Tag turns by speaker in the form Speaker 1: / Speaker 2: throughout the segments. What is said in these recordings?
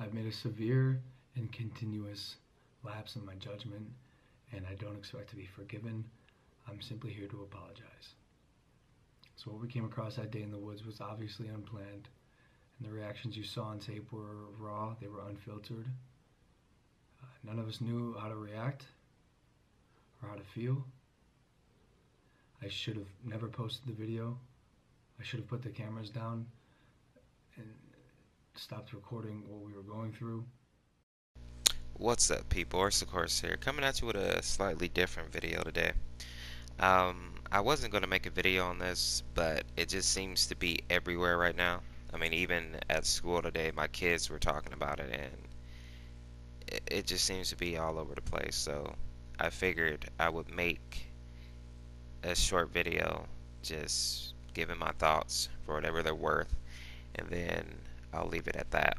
Speaker 1: I've made a severe and continuous lapse in my judgment, and I don't expect to be forgiven. I'm simply here to apologize. So what we came across that day in the woods was obviously unplanned, and the reactions you saw on tape were raw, they were unfiltered. None of us knew how to react or how to feel. I should have never posted the video. I should have put the cameras down and stopped recording what we were going through.
Speaker 2: What's up, people? Orseofkorse here, coming at you with a slightly different video today. I wasn't going to make a video on this, but it just seems to be everywhere right now. I mean, even at school today, my kids were talking about it, and it just seems to be all over the place. So I figured I would make a short video just giving my thoughts for whatever they're worth, and then I'll leave it at that.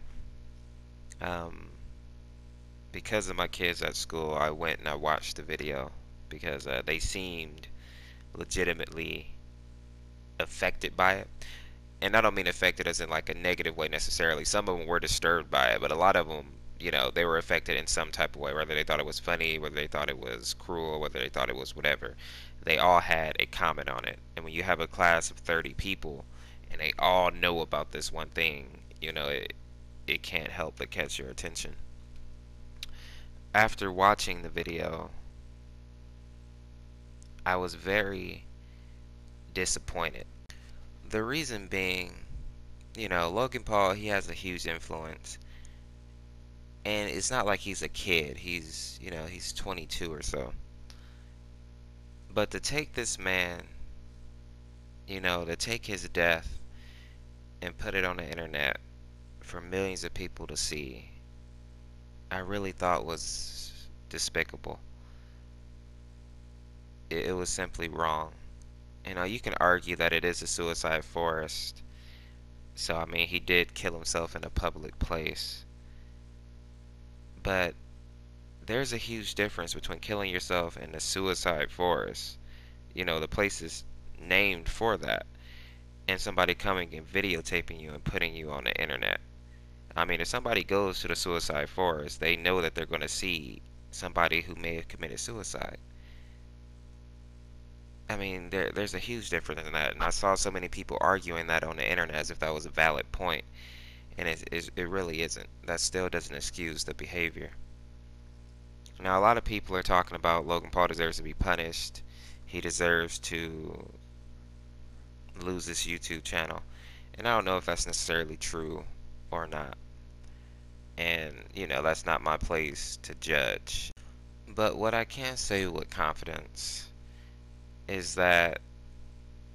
Speaker 2: Because of my kids at school, I went and I watched the video because they seemed legitimately affected by it. And I don't mean affected as in like a negative way necessarily. Some of them were disturbed by it, but a lot of them, they were affected in some type of way, whether they thought it was funny, whether they thought it was cruel, whether they thought it was whatever. They all had a comment on it. And when you have a class of 30 people and they all know about this one thing, it can't help but catch your attention. After watching the video, I was very disappointed. The reason being, Logan Paul, he has a huge influence. And it's not like he's a kid. He's 22 or so. But to take this man, to take his death and put it on the internet for millions of people to see, I really thought was despicable. It was simply wrong. You can argue that it is a suicide forest. So, I mean, he did kill himself in a public place. But there's a huge difference between killing yourself in a suicide forest. The place is named for that. And somebody coming and videotaping you and putting you on the internet. I mean, if somebody goes to the suicide forest, they know that they're going to see somebody who may have committed suicide. I mean, there's a huge difference in that, and I saw so many people arguing that on the internet as if that was a valid point, and it really isn't. That still doesn't excuse the behavior. Now, a lot of people are talking about Logan Paul deserves to be punished. He deserves to lose his YouTube channel, and I don't know if that's necessarily true or not. And, that's not my place to judge. But what I can say with confidence is that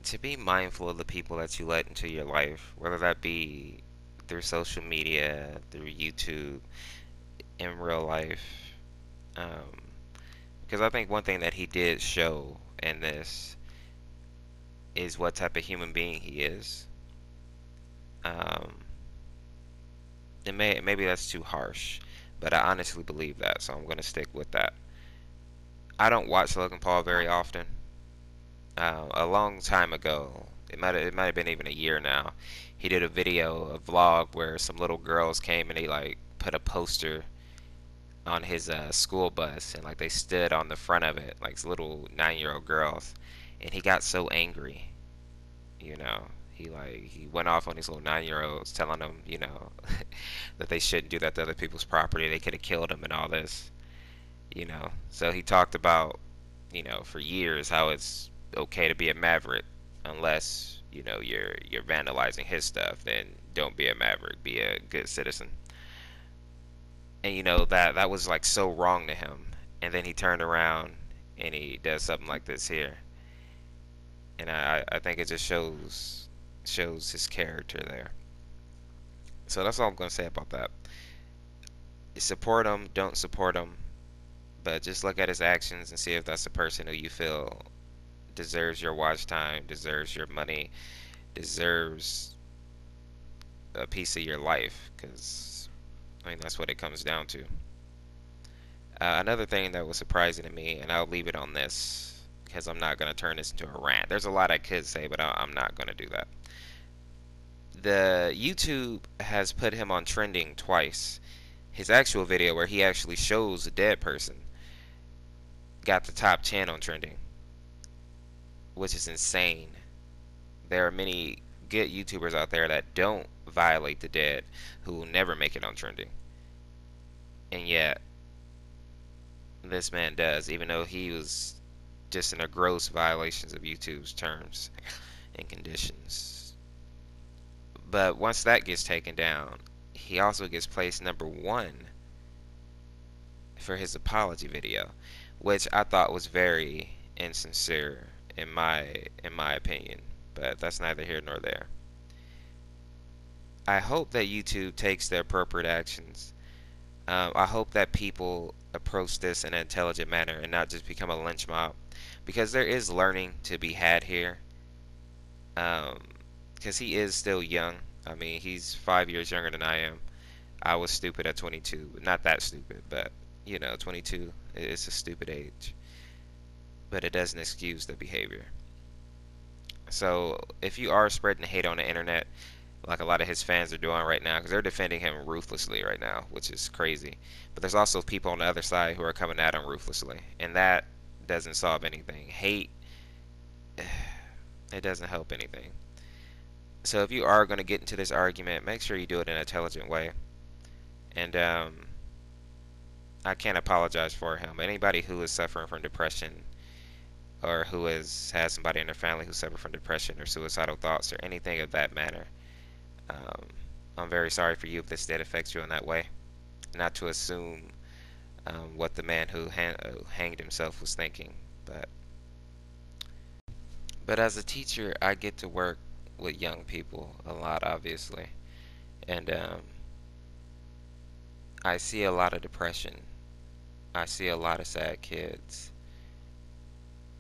Speaker 2: to be mindful of the people that you let into your life, whether that be through social media, through YouTube, in real life. Because I think one thing that he did show in this is what type of human being he is. And maybe that's too harsh, but I honestly believe that, so I'm going to stick with that. I don't watch Logan Paul very often. A long time ago, it might have been even a year now, he did a vlog where some little girls came and they put a poster on his school bus, and they stood on the front of it like little 9-year-old girls, and he got so angry. He went off on these little 9-year-olds, telling them, that they shouldn't do that to other people's property. They could have killed them and all this. So he talked about, for years how it's okay to be a maverick unless, you're vandalizing his stuff. Then don't be a maverick. Be a good citizen. And that was so wrong to him. And then he turned around and he does something like this here. And I think it just shows his character there. So that's all I'm going to say about that. Support him, don't support him, but just look at his actions and see if that's a person who you feel deserves your watch time, deserves your money, deserves a piece of your life, because I mean that's what it comes down to. Another thing that was surprising to me, and I'll leave it on this because I'm not going to turn this into a rant. There's a lot I could say, but I'm not going to do that. the YouTube has put him on trending twice. His actual video where he actually shows a dead person got the top 10 on trending, which is insane. There are many good YouTubers out there that don't violate the dead who will never make it on trending. And yet, this man does, even though he was just in a gross violations of YouTube's terms and conditions. But once that gets taken down, he also gets placed #1 for his apology video, which I thought was very insincere in my opinion. But that's neither here nor there. I hope that YouTube takes the appropriate actions. I hope that people approach this in an intelligent manner and not just become a lynch mob, because there is learning to be had here. Because he is still young. I mean, he's 5 years younger than I am. I was stupid at 22. Not that stupid, but, 22 is a stupid age. But it doesn't excuse the behavior. So, if you are spreading hate on the internet, like a lot of his fans are doing right now, because they're defending him ruthlessly right now, which is crazy. But there's also people on the other side who are coming at him ruthlessly, and that doesn't solve anything. Hate, it doesn't help anything. So if you are going to get into this argument, make sure you do it in an intelligent way. And I can't apologize for him. Anybody who is suffering from depression, or who has somebody in their family who suffer from depression or suicidal thoughts or anything of that manner, I'm very sorry for you if this did affect you in that way. Not to assume what the man who hanged himself was thinking, but as a teacher, I get to work with young people a lot, obviously, and I see a lot of depression. I see a lot of sad kids,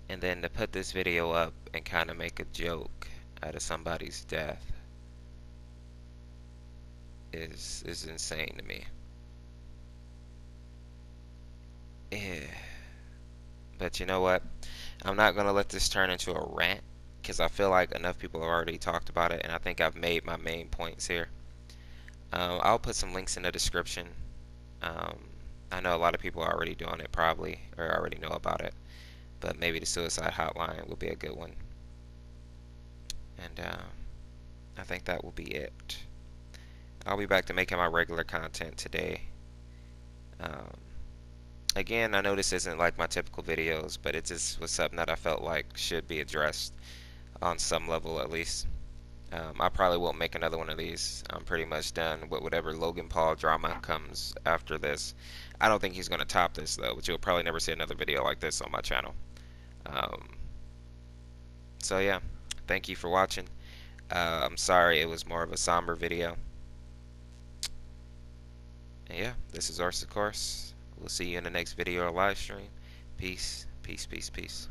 Speaker 2: and then to put this video up and kind of make a joke out of somebody's death is insane to me. Yeah. But you know what? I'm not going to let this turn into a rant, because I feel like enough people have already talked about it, and I think I've made my main points here. I'll put some links in the description. I know a lot of people are already doing it probably, or already know about it, but maybe the suicide hotline will be a good one. And I think that will be it. I'll be back to making my regular content today. Again, I know this isn't like my typical videos, but it just was something that I felt like should be addressed on some level at least. I probably won't make another one of these. I'm pretty much done with whatever Logan Paul drama comes after this. I don't think he's going to top this though, but you'll probably never see another video like this on my channel. So yeah, thank you for watching. I'm sorry it was more of a somber video. And yeah, this is Orseofkorse. We'll see you in the next video or live stream. Peace, peace, peace, peace.